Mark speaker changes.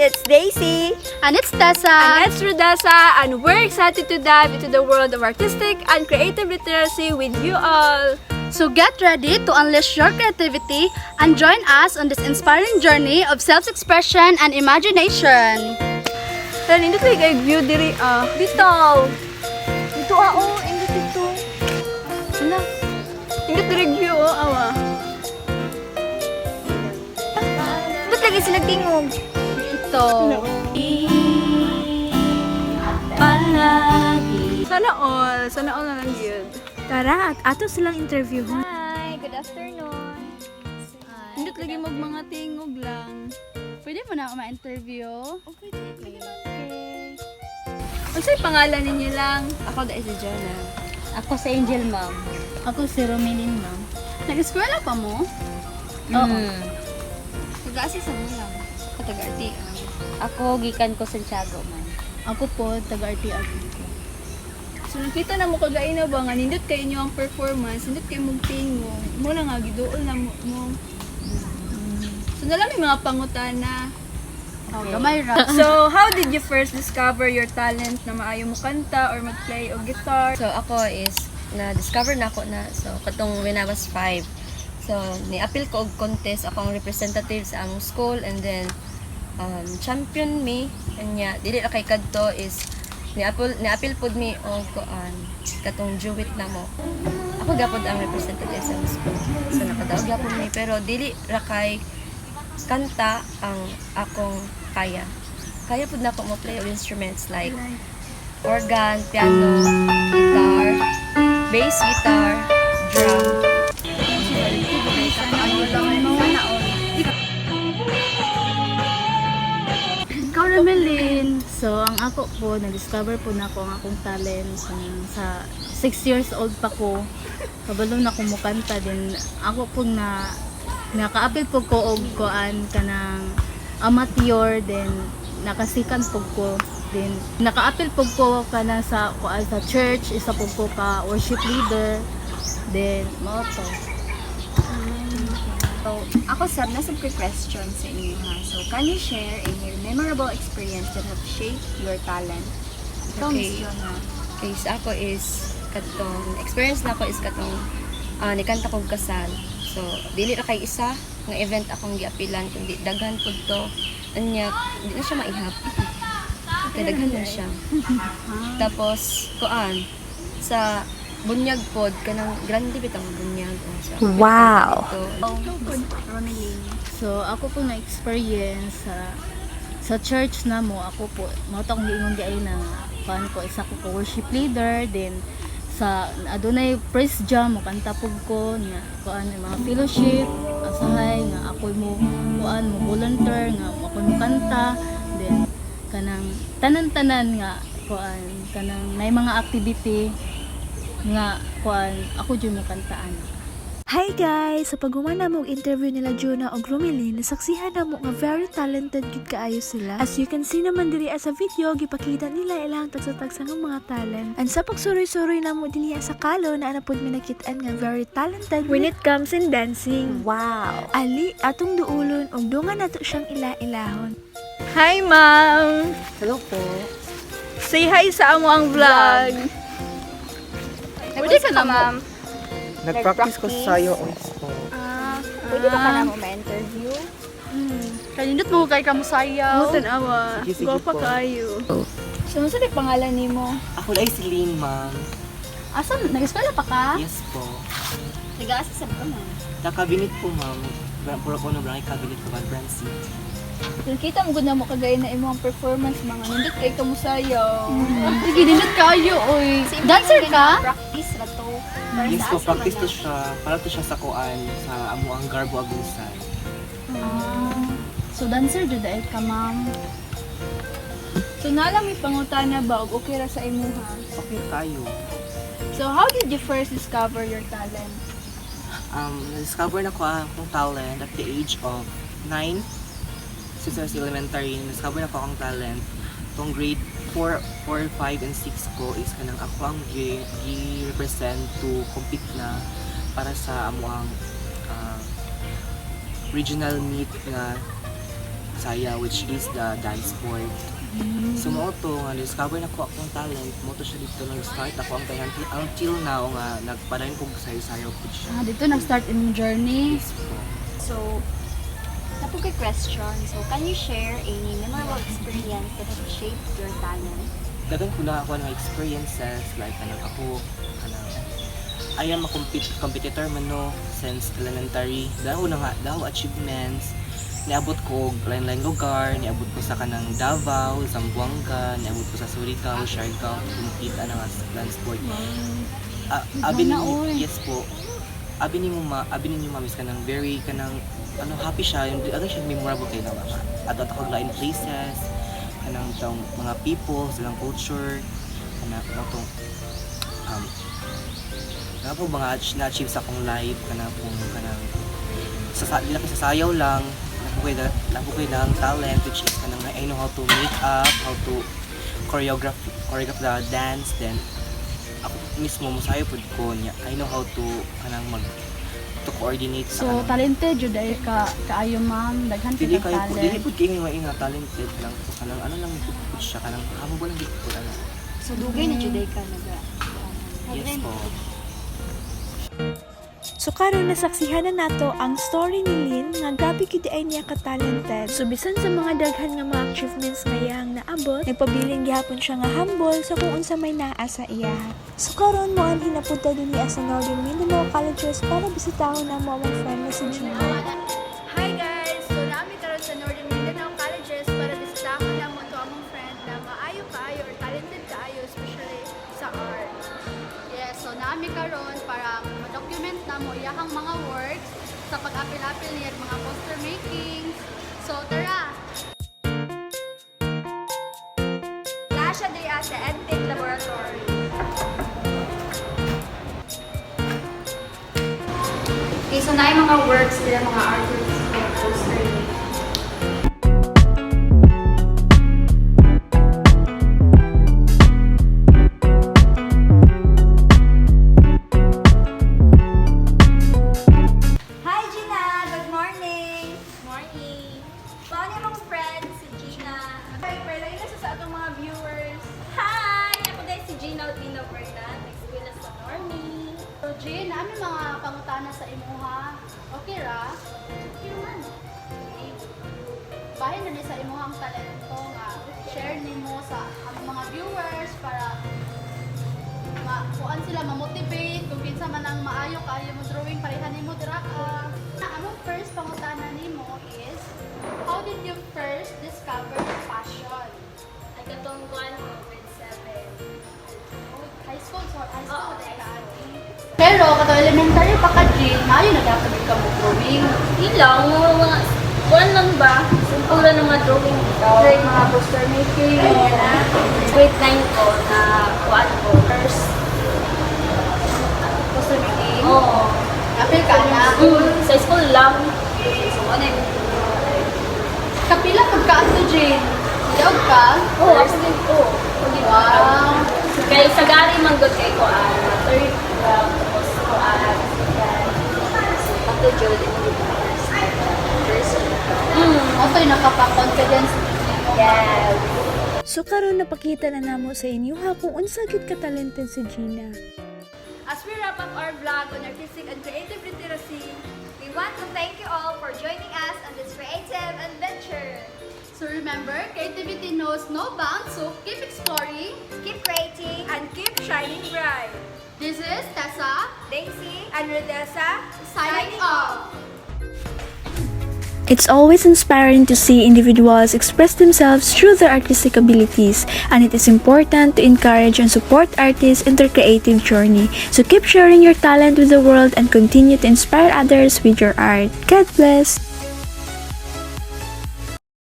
Speaker 1: it's Daisy.
Speaker 2: And it's Tessa.
Speaker 3: And it's Rodessa, and we're excited to dive into the world of artistic and creative literacy with you all.
Speaker 2: So get ready to unleash your creativity and join us on this inspiring journey of self-expression and imagination.
Speaker 3: Then, hindi ko i-view diri, dito. Dito, hindi dito. Wala. Hindi ko i-view, awa.
Speaker 1: Ba't lagi sila tingog?
Speaker 2: Ito. Palagi.
Speaker 3: Sana all na lang yun.
Speaker 1: Tara, at ato silang interview.
Speaker 4: Hi, good afternoon.
Speaker 2: Hindi lagi mag mga tingog lang. Pwede mo na ako ma-interview?
Speaker 4: Okay.
Speaker 3: Ano sa'yo pangalan ninyo lang?
Speaker 4: Ako da si Jonah. Ako si Angel, ma'am.
Speaker 2: Ako si Romelin, ma'am. Nag-eskwela pa mo?
Speaker 4: Oo.
Speaker 3: Pag-aasa sa mo lang. Katag-arti.
Speaker 4: Ako gikan ko Santiago, ma'am.
Speaker 2: Ako po, taga-RTR.
Speaker 3: So, nakita na mo kagay na ba nga, nindot kayo nyo ang performance, nindot kayo mong tingog, mo na nga, gidool na mo. So, nalang may mga pangutana.
Speaker 2: Oh, gamay ra.
Speaker 3: So, how did you first discover your talent na maayo mo kanta or mag-play o guitar?
Speaker 5: So ako is na-discover na ako na so katong when I was 5. So ni-appeal ko og contest akong representative sa among school and then champion me nya dili ra kay kadto is ni-appeal pud mi og katong duet na mo. Ako gapod ang representative sa among school. So nakadaog gapon mi pero dili ra kay kanta ang akong kaya. Kaya pud na ako mo play og instruments like organ, piano, guitar, bass guitar, drum.
Speaker 2: Ikaw, Romelin. So, ang ako po, na-discover po na ako ang akong talent sa 6 years old pa ko. Kabalo na ko mukanta din. Ako po naka-apil po ko og koan kanang amateur then nakasikan po ko din naka-apil po ko kanang sa church isa po ko ka worship leader then mo to.
Speaker 4: So, ako sab na sab question sa inyo ha. So, can you share a memorable experience that have shaped your talent? Ikaw,
Speaker 5: Okay.
Speaker 4: Miss Jonah.
Speaker 5: Okay, so ako is katong experience na ako is katong nikanta kog kasal. So dili ra kay isa nga event akong giapilan kundi daghan pud to. Anya di na siya maihap. Kay daghan na siya. Tapos kuan sa bunyag pod kanang grande bitang bunyag. So,
Speaker 1: Wow.
Speaker 4: Romelin.
Speaker 2: So ako po na experience sa church na mo ako po mo to kung giingon di ay na kan ko isa ko worship leader then sa adunay praise jam mo kanta pug ko nga kuan mga fellowship asahay nga ako mo kuan mo volunteer nga ako mo kanta then kanang tanan-tanan nga kuan kanang may mga activity nga kuan ako jud mo kantaan.
Speaker 1: Hi guys! Sa pagumana mo interview nila Jonah o Romelin, nasaksihan na mo nga very talented gid kaayo sila. As you can see naman diri sa video, gipakita nila ilang tagsa-tagsa nga mga talent. And sa pagsuroy-suroy na mo dinhi sa kalo na anapod mi nakitaan nga very talented when it comes in dancing. Wow! Ali, atong duulon og dungan nato siyang ila-ilahon.
Speaker 3: Hi, ma'am!
Speaker 5: hello po.
Speaker 3: Say hi sa amo ang vlog. Pwede ka na, ma'am.
Speaker 6: Nag-practice ko sa sayo.
Speaker 4: Pwede ba ka na mo ma-interview?
Speaker 2: Kanindot mo kay kamo sayaw.
Speaker 3: Mutan awa.
Speaker 6: Sige, sige
Speaker 3: Gwapa
Speaker 6: po.
Speaker 3: kayo. So, ano pangalan ni mo?
Speaker 6: Ako ay si Lynn, ma'am.
Speaker 2: Asa nag-eskwela pa ka?
Speaker 6: Yes po.
Speaker 4: Nag-aasa sa ka, ma'am.
Speaker 6: Nakabinit po, ma'am. Puro ko na barangay kabinit ko, Van Francis.
Speaker 3: Nakita mo gud na mo kagaya na imong performance mga nindot kay kamo sayaw.
Speaker 2: Sige, nindot kayo oy. Dancer ka?
Speaker 4: Practice na to. Para
Speaker 6: Yes
Speaker 4: sa
Speaker 6: po,
Speaker 4: asa
Speaker 6: practice
Speaker 4: man
Speaker 6: to
Speaker 4: na.
Speaker 6: siya. Para to siya sa kuan, sa amo ang garbo agusan.
Speaker 2: So dancer jud ay ka, ma'am.
Speaker 3: So, nalang may pangutana ba og okay ra sa imuha?
Speaker 6: Okay tayo.
Speaker 3: So, how did you first discover your talent?
Speaker 6: Na-discover na ko akong talent at the age of 9. Since I was elementary, na-discover na ko akong talent. Itong grade 4, 5, and 6 ko is kanang ako ang gi-represent to compete na para sa amo ang regional meet na saya, which is the dance sport. So mo to nga discover na ko akong talent, mo to siya dito nag-start ako ang tanan until now nga nagpadayon ko sayo-sayo po siya.
Speaker 2: Dito nag-start imong journey.
Speaker 4: So, tapos kay question. So, can you share any memorable experience that have shaped your talent?
Speaker 6: Dagan ko na ako ng experiences like kanang ako kanang I am a competitor man no since elementary. Daw achievements. Niabot ko og lain-lain lugar, niabot ko sa kanang Davao, Zamboanga, niabot ko sa Surigao, Siargao, compete ana nga sa dance sport. Abi ni yes po. Abi ninyo mamis kanang very kanang happy siya, yung siya memorable kay na mga adto ako lain places, kanang tong mga people, silang culture, kanang tong po mga na-achieve sa akong life kanang dili sa sayaw lang nabukoy lang talent which is kanang I know how to make up, how to choreograph the dance, then ako mismo masayo pud ko niya. I know how to kanang to coordinate sa
Speaker 2: So talented jud ay kaayo ma'am, daghan
Speaker 6: dili
Speaker 2: kay
Speaker 6: kayo dili
Speaker 2: talent.
Speaker 6: pud kay nga talented lang po kanang lang pud siya kanang hamo lang gid pud ana.
Speaker 4: So, dugay na juday ka
Speaker 6: Yes po.
Speaker 1: So karon nasaksihan na nato ang story ni Lynn nga grabe gid ay niya ka-talented. So bisan sa mga daghan nga mga achievements nga iyang naabot, nagpabiling gihapon siya nga humble sa kung unsa may naa sa iya. So karon mo ang hinapunta dinhi sa Northern Mindanao Colleges para bisitahon na mo ang friend na si Gina.
Speaker 7: Hi guys! So namin karon sa Northern Mindanao Colleges para bisitahon lang mo ito among friend na maayo kaayo or talented kaayo, especially sa art. Yes, so namin karon para ma-document na mo iyahang mga works sa pag-apil-apil niya mga poster making. So tara!
Speaker 4: Nasha day sa EdTech Laboratory. Okay, so na yung mga works nila, mga artists na poster making. Hi Gina! Good morning! Morning! Paano yung mga friends si Gina?
Speaker 7: Hi, pwede na sa atong mga viewers.
Speaker 4: Hi! Ako din si Gina Otino Bernat, nag-school sa Normie.
Speaker 7: So Jean, namin mga pangutana sa imuha. Okay ra?
Speaker 4: Okay naman.
Speaker 7: Bahin na ni sa imuha ang talento nga share nimo sa among mga viewers para kuan sila ma-motivate kung kinsa man ang maayo kaayo mo drawing parehan nimo dira ka. Among first pangutana nimo is how did you first discover your passion?
Speaker 4: Ay katong kuan ko, grade 7.
Speaker 7: High school so high school
Speaker 4: Oo,
Speaker 7: dahil ka
Speaker 4: high
Speaker 7: ate. Pero kato elementary pa ka Jean, maayo nagapamit ka mo drawing.
Speaker 5: Ilang, mga, kuwan lang ba? Simple lang ng mga drawing ikaw.
Speaker 7: Like mga poster making,
Speaker 5: Grade 9 ko na kuwan ko. First,
Speaker 7: poster making.
Speaker 5: oo.
Speaker 7: Apil ka na.
Speaker 5: Sa school lang.
Speaker 7: So, ano yung kapila pag ka ato Jean? Daog ka?
Speaker 5: Oo, ako din ko.
Speaker 7: Wow.
Speaker 5: Kaya sa gari manggod kay ko third round, tapos kuan. Ako jud
Speaker 7: Also, yung nakapa-confidence.
Speaker 5: Yes.
Speaker 1: So karon napakita na namo sa inyo ha kung unsa gid ka-talented si Gina.
Speaker 7: As we wrap up our vlog on artistic and creative literacy,
Speaker 4: We want to thank you all for joining us on this creative adventure.
Speaker 7: so remember, creativity knows no bounds, so keep exploring.
Speaker 4: Keep creating and keep shining bright.
Speaker 7: This is Tessa,
Speaker 4: Daisy and Rodessa
Speaker 7: signing off.
Speaker 1: It's always inspiring to see individuals express themselves through their artistic abilities, and it is important to encourage and support artists in their creative journey. So keep sharing your talent with the world and continue to inspire others with your art. God bless!